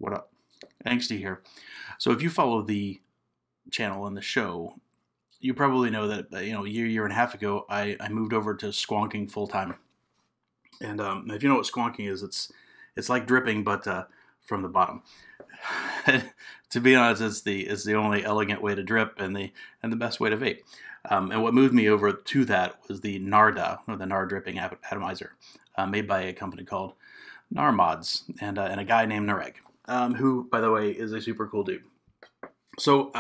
What up? Angsty here. So if you follow the channel and the show, you probably know that a year and a half ago, I moved over to squonking full time. And if you know what squonking is, it's like dripping, but from the bottom. To be honest, it's the only elegant way to drip and the best way to vape. And what moved me over to that was the NarDA, or the Nar dripping atomizer, made by a company called Narmods and a guy named Nareg, who, by the way, is a super cool dude. So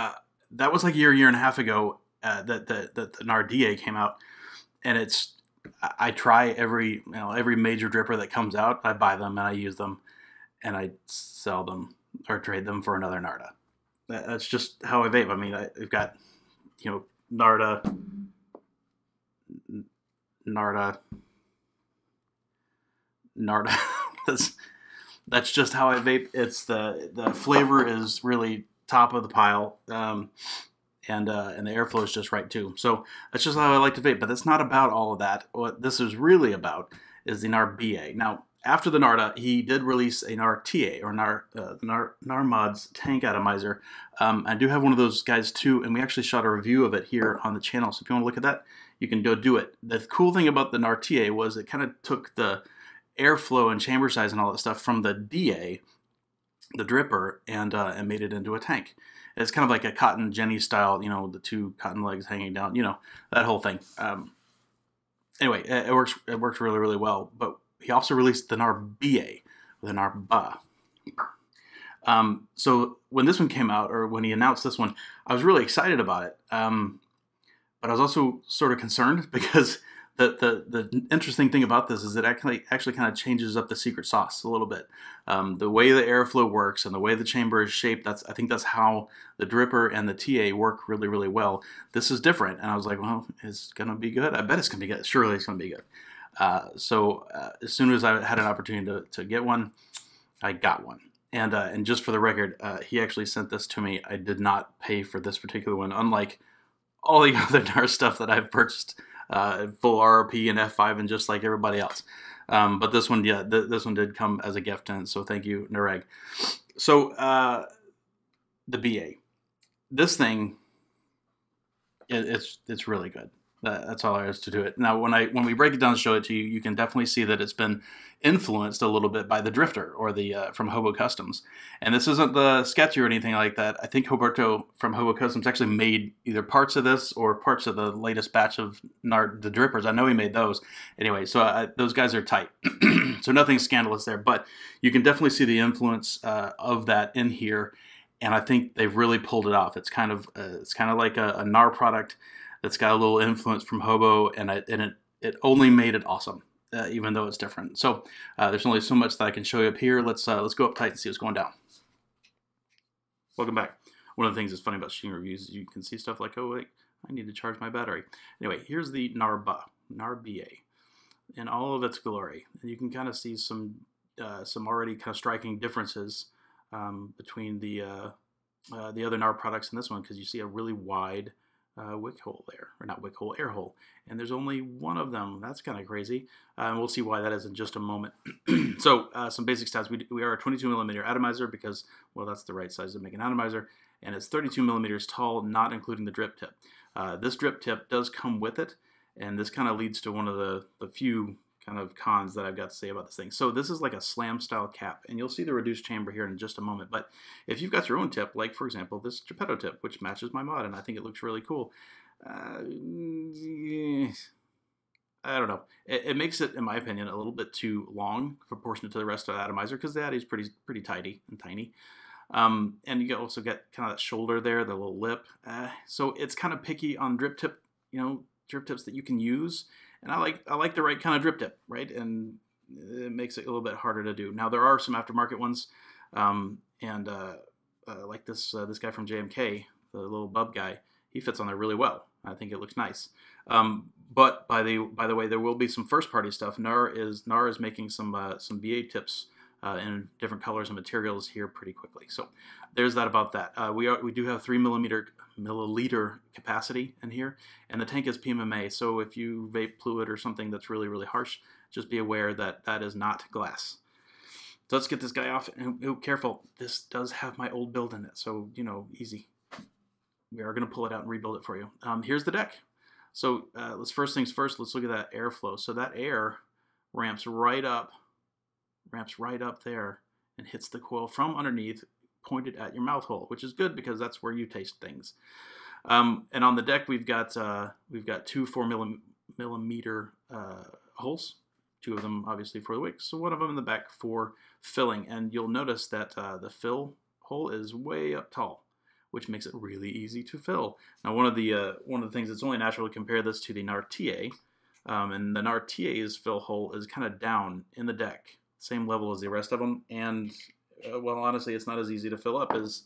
that was like a year and a half ago that the NarDA came out, and I try every major dripper that comes out. I buy them and I use them, and I sell them or trade them for another NarDA. That's just how I vape. I mean, I've got NarDA, NarDA. That's just how I vape. It's the flavor is really top of the pile, and the airflow is just right too. So that's just how I like to vape. But it's not about all of that. What this is really about is the NarBA. Now, after the NarDA, he did release a NarTA, or Narmods tank atomizer. I do have one of those guys too, and we actually shot a review of it here on the channel. So if you want to look at that, you can go do it. The cool thing about the NarTA was it kind of took the airflow and chamber size and all that stuff from the DA, the dripper, and made it into a tank. It's kind of like a cotton Jenny style, the two cotton legs hanging down, that whole thing. Anyway, it works really, really well. But he also released the NarBA with a NarBA. So when this one came out, or when he announced this one, I was really excited about it. But I was also sort of concerned because the interesting thing about this is it actually kind of changes up the secret sauce a little bit. The way the airflow works and the way the chamber is shaped, I think that's how the dripper and the TA work really, really well. This is different, and I was like, well, it's going to be good. I bet it's going to be good. Surely it's going to be good. So as soon as I had an opportunity to get one, I got one. And just for the record, he actually sent this to me. I did not pay for this particular one, unlike all the other NAR stuff that I've purchased. Full RRP and F5 and just like everybody else. But this one, yeah, this one did come as a gift, and so thank you, Nareg. So the BA, this thing, it's really good. That's all there is to do it. Now, when we break it down and show it to you, you can definitely see that it's been influenced a little bit by the Drifter, or the from Hobo Customs. And this isn't the sketch or anything like that. I think Roberto from Hobo Customs actually made either parts of this or parts of the latest batch of the drippers. I know he made those. Anyway, so those guys are tight. So nothing scandalous there, but you can definitely see the influence of that in here. And I think they've really pulled it off. It's kind of like a NAR product that's got a little influence from Hobo, and it only made it awesome, even though it's different. So there's only so much that I can show you up here. Let's go up tight and see what's going down. Welcome back. One of the things that's funny about shooting reviews is you can see stuff like, oh wait, I need to charge my battery. Anyway, here's the NarBA, in all of its glory. And you can kind of see some already kind of striking differences between the other NAR products and this one, because you see a really wide wick hole there, or not wick hole, air hole, and there's only one of them. That's kind of crazy, and we'll see why that is in just a moment. So some basic stats: we are a 22 millimeter atomizer because, well, that's the right size to make an atomizer, and it's 32 millimeters tall, not including the drip tip. This drip tip does come with it, and this kind of leads to one of the few kind of cons that I've got to say about this thing. So this is like a slam style cap, and you'll see the reduced chamber here in just a moment. But if you've got your own tip, like for example this Geppetto tip, which matches my mod, and I think it looks really cool, I don't know. It makes it, in my opinion, a little bit too long proportionate to the rest of the atomizer, because the Addy is pretty tidy and tiny. And you also get kind of that shoulder there, the little lip. So it's kind of picky on drip tip, drip tips that you can use. And I like the right kind of drip tip, right? And it makes it a little bit harder to do. Now there are some aftermarket ones, like this guy from JMK, the little bub guy. He fits on there really well. I think it looks nice. But by the way, there will be some first party stuff. NAR is making some BA tips in different colors and materials here pretty quickly. So there's that about that. We do have 3 milliliter capacity in here, and the tank is PMMA. So if you vape fluid or something that's really, really harsh, just be aware that that is not glass. So let's get this guy off. And oh, careful, this does have my old build in it, so you know, easy. We are going to pull it out and rebuild it for you. Here's the deck. So let's first things first. Let's look at that airflow. So that air ramps right up there and hits the coil from underneath, pointed at your mouth hole, which is good because that's where you taste things. And on the deck we've got 2 4mm holes. 2 of them obviously for the wick, so 1 of them in the back for filling. And you'll notice that the fill hole is way up tall, which makes it really easy to fill. Now, one of the things that's only natural to compare this to the NarDA, and the NarDA's fill hole is kind of down in the deck, same level as the rest of them, and well, honestly, it's not as easy to fill up as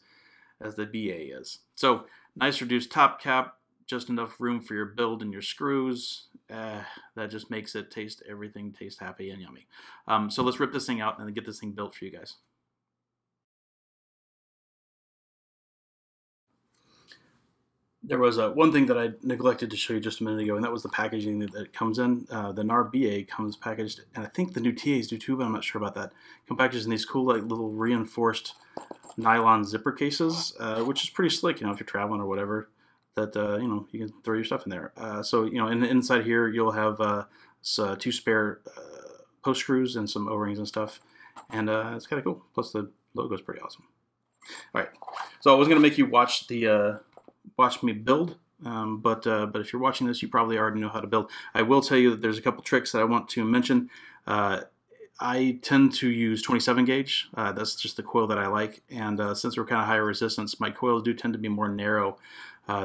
the BA is. So, nice reduced top cap, just enough room for your build and your screws. That just makes it everything taste happy and yummy. So let's rip this thing out and get this thing built for you guys. There was one thing that I neglected to show you just a minute ago, and that was the packaging that it comes in. The NarBA comes packaged, and I think the new TAs do too, but I'm not sure about that. Come packaged in these cool, like, little reinforced nylon zipper cases, which is pretty slick, you know, if you're traveling or whatever. That you know, you can throw your stuff in there. So you know, inside here you'll have 2 spare post screws and some O-rings and stuff, and it's kind of cool. Plus the logo is pretty awesome. All right, so I was gonna make you watch me build, but if you're watching this, you probably already know how to build. I will tell you that there's a couple tricks that I want to mention. I tend to use 27 gauge. That's just the coil that I like, and since we're kind of higher resistance, my coils do tend to be more narrow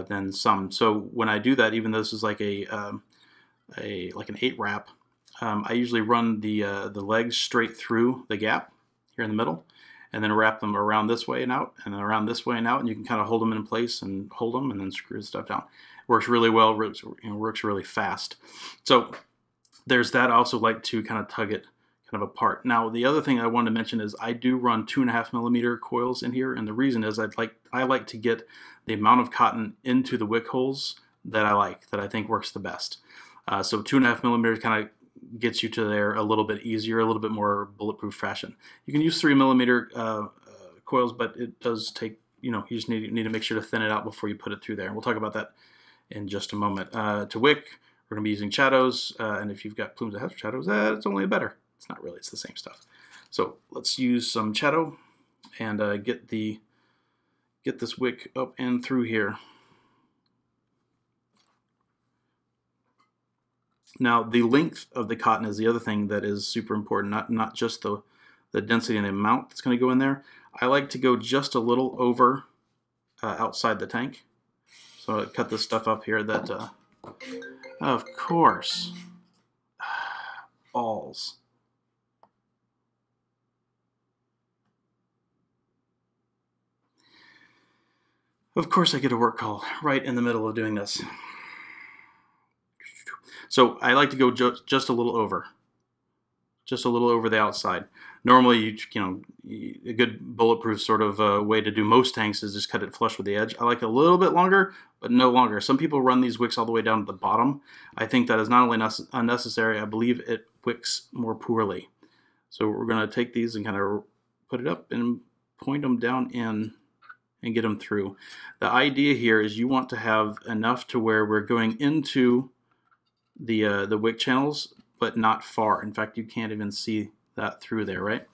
than some. So when I do that, even though this is like an 8 wrap, I usually run the legs straight through the gap here in the middle, and then wrap them around this way and out, and then around this way and out, and you can kind of hold them in place and hold them, and then screw the stuff down. Works really well. Works really fast. So there's that. I also like to kind of tug it kind of apart. Now, the other thing I wanted to mention is I do run 2.5mm coils in here, and the reason is I like to get the amount of cotton into the wick holes that I think works the best. So 2.5mm kind of gets you to there a little bit easier, a little bit more bulletproof fashion. You can use 3mm coils, but it does take, you know, you just need to make sure to thin it out before you put it through there. And we'll talk about that in just a moment. To wick, we're going to be using shadows, and if you've got plumes that have shadows, it's only better. It's not really, it's the same stuff. So let's use some shadow and get this wick up and through here. Now, the length of the cotton is the other thing that is super important, not just the density and the amount that's going to go in there. I like to go just a little over outside the tank. So I cut this stuff up here that, of course, balls. Of course I get a work call right in the middle of doing this. So I like to go just a little over. Just a little over the outside. Normally, a good bulletproof sort of way to do most tanks is just cut it flush with the edge. I like it a little bit longer, but no longer. Some people run these wicks all the way down to the bottom. I think that is not only unnecessary, I believe it wicks more poorly. So we're going to take these and kind of put it up and point them down in and get them through. The idea here is you want to have enough to where we're going into the wick channels, but not far. In fact, you can't even see that through there, right?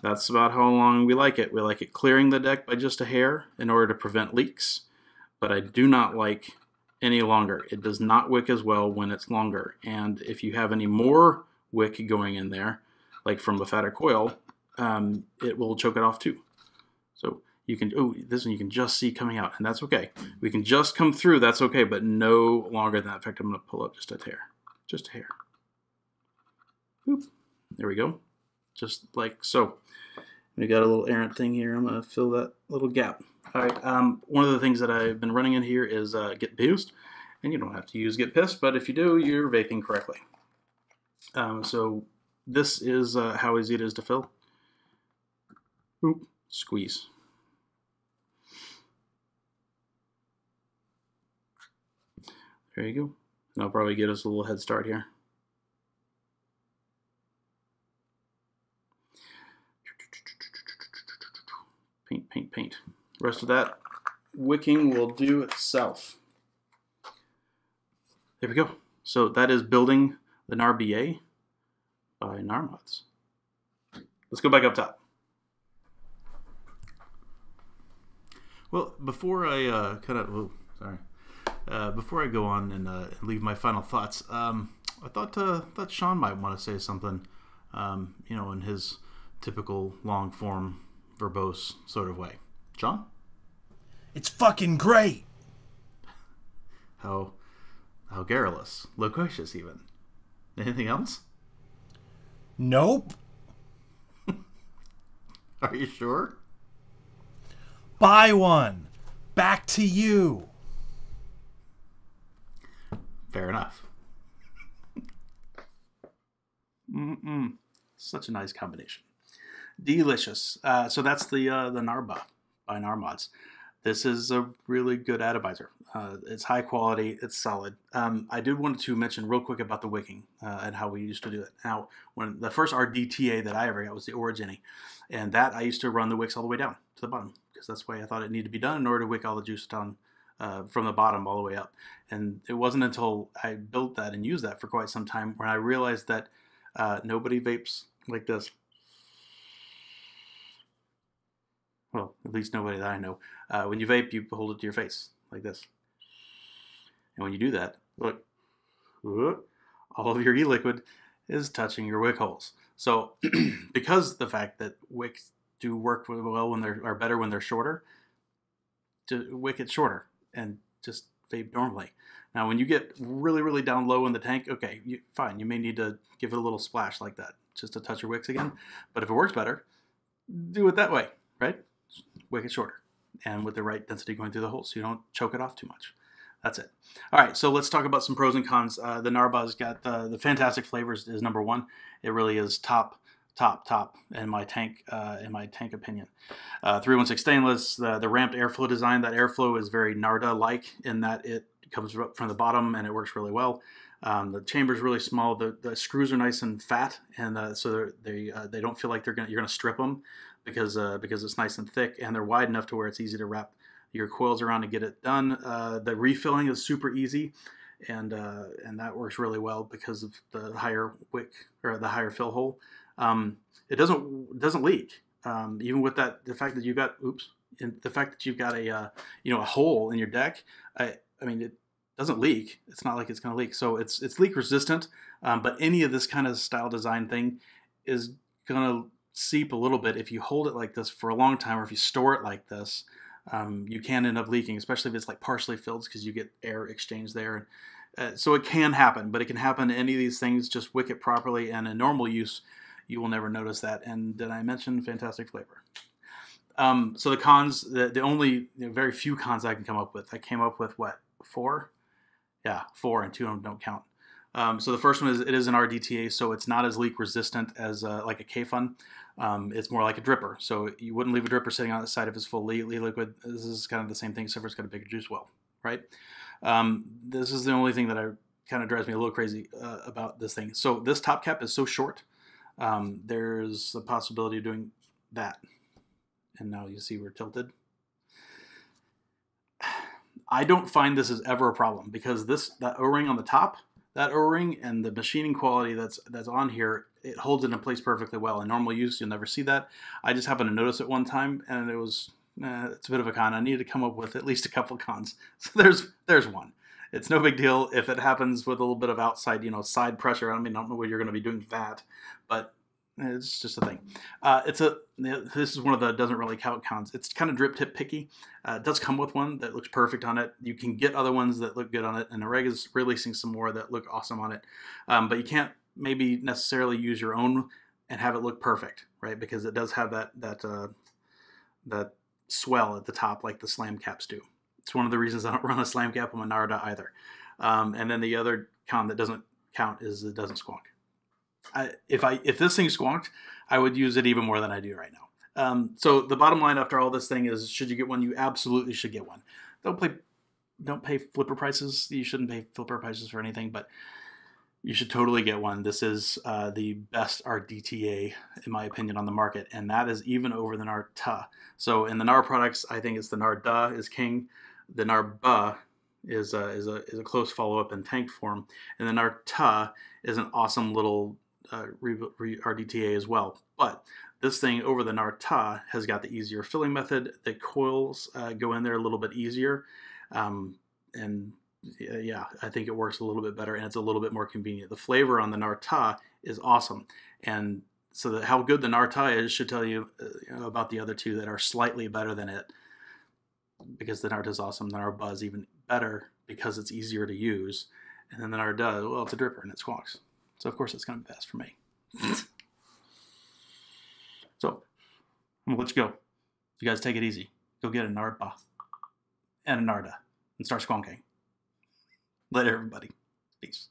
That's about how long we like it. We like it clearing the deck by just a hair in order to prevent leaks, but I do not like any longer. It does not wick as well when it's longer, and if you have any more wick going in there, like from the fatter coil, it will choke it off too. So you can, this one you can just see coming out, and that's okay. We can just come through, that's okay, but no longer than that. In fact, I'm going to pull up just a hair. Just a hair. Boop. There we go. Just like so. We got a little errant thing here. I'm going to fill that little gap. All right. One of the things that I've been running in here is Get Pissed. And you don't have to use Get Pissed, but if you do, you're vaping correctly. So this is how easy it is to fill. Boop. Squeeze. There you go. And I'll probably get us a little head start here. Paint, paint, paint. The rest of that wicking will do itself. There we go. So that is building the NarBA by Narmods. Let's go back up top. Well, before I before I go on and leave my final thoughts, I thought Sean might want to say something, you know, in his typical long form, verbose sort of way. Sean? It's fucking great. How garrulous, loquacious even. Anything else? Nope. Are you sure? Buy one. Back to you. Fair enough. Such a nice combination. Delicious. So that's the NarBA by Narmods. This is a really good atomizer. It's high quality. It's solid. I did want to mention real quick about the wicking and how we used to do it. Now, when the first rdta that I ever got was the Origini, and that I used to run the wicks all the way down to the bottom because that's the way I thought it needed to be done in order to wick all the juice down from the bottom all the way up. And it wasn't until I built that and used that for quite some time when I realized that nobody vapes like this. Well, at least nobody that I know. When you vape, you hold it to your face like this. And when you do that, look, all of your e-liquid is touching your wick holes. So because the fact that wicks do work really well when are better when they're shorter, to wick it shorter and just vape normally. Now, when you get really, really down low in the tank, okay, fine. You may need to give it a little splash like that just to touch your wicks again. But if it works better, do it that way, right? Wick it shorter and with the right density going through the holes so you don't choke it off too much. That's it. All right, so let's talk about some pros and cons. The NarBA's got the fantastic flavors is number one. It really is top in my tank opinion. 316 stainless, the ramped airflow design. That airflow is very NarDA-like in that it comes up from the bottom and it works really well. The chamber is really small. The screws are nice and fat, and so they don't feel like you're gonna strip them because it's nice and thick, and they're wide enough to where it's easy to wrap your coils around to get it done. The refilling is super easy, and that works really well because of the higher wick or the higher fill hole. It doesn't leak, even with the fact that you've got a hole in your deck. I mean it doesn't leak. It's not like it's going to leak, so it's leak resistant. But any of this kind of style design thing is going to seep a little bit if you hold it like this for a long time, or if you store it like this. You can end up leaking, especially if it's like partially filled, because you get air exchange there. So it can happen, but it can happen to any of these things. Just wick it properly, and in normal use, you will never notice that. And did I mention fantastic flavor? So the cons, the only very few cons I can come up with. I came up with what, 4? Yeah, 4, and 2 of them don't count. So the first one is it is an rdta, so it's not as leak resistant as like a K-Fun. It's more like a dripper, so you wouldn't leave a dripper sitting on the side if it's full liquid. This is kind of the same thing, except for it's got a bigger juice well, right? This is the only thing that kind of drives me a little crazy about this thing. So this top cap is so short. There's a possibility of doing that, and now you see we're tilted. I don't find this is ever a problem because that O-ring on the top, that O-ring and the machining quality that's on here, it holds it in place perfectly well. In normal use, you'll never see that. I just happened to notice it one time, and it was it's a bit of a con. I needed to come up with at least a couple cons. So there's one. It's no big deal if it happens with a little bit of outside, side pressure. I don't know what you're going to be doing with that, but it's just a thing. This is one of the doesn't really count cons. It's kind of drip tip picky. It does come with one that looks perfect on it. You can get other ones that look good on it, and Nareg is releasing some more that look awesome on it. But you can't maybe necessarily use your own and have it look perfect, right? Because it does have that swell at the top like the slam caps do. It's one of the reasons I don't run a slam cap on my NarDA either. And then the other con that doesn't count is it doesn't squonk. If this thing squonked, I would use it even more than I do right now. So the bottom line after all this thing is, should you get one? You absolutely should get one. Don't pay flipper prices. You shouldn't pay flipper prices for anything, but You should totally get one. This is the best rdta, in my opinion, on the market, and that is even over the NarDA. So in the NAR products, I think it's the NarDA is king. The NarBA is a close follow-up in tank form, and the NarDA is an awesome little rdta as well. But this thing over the NarDA has got the easier filling method. The coils go in there a little bit easier, and yeah, I think it works a little bit better, and it's a little bit more convenient. The flavor on the NarDA is awesome, and so that how good the NarDA is should tell you, about the other two that are slightly better than it, because the NarDA is awesome. The NarBA is even better because it's easier to use, and then the NarDA, well, it's a dripper and it squawks, so of course it's going to be best for me. So I'm gonna let you go. You guys take it easy. Go get a NarBA and a NarDA and start squonking. Later, everybody. Peace.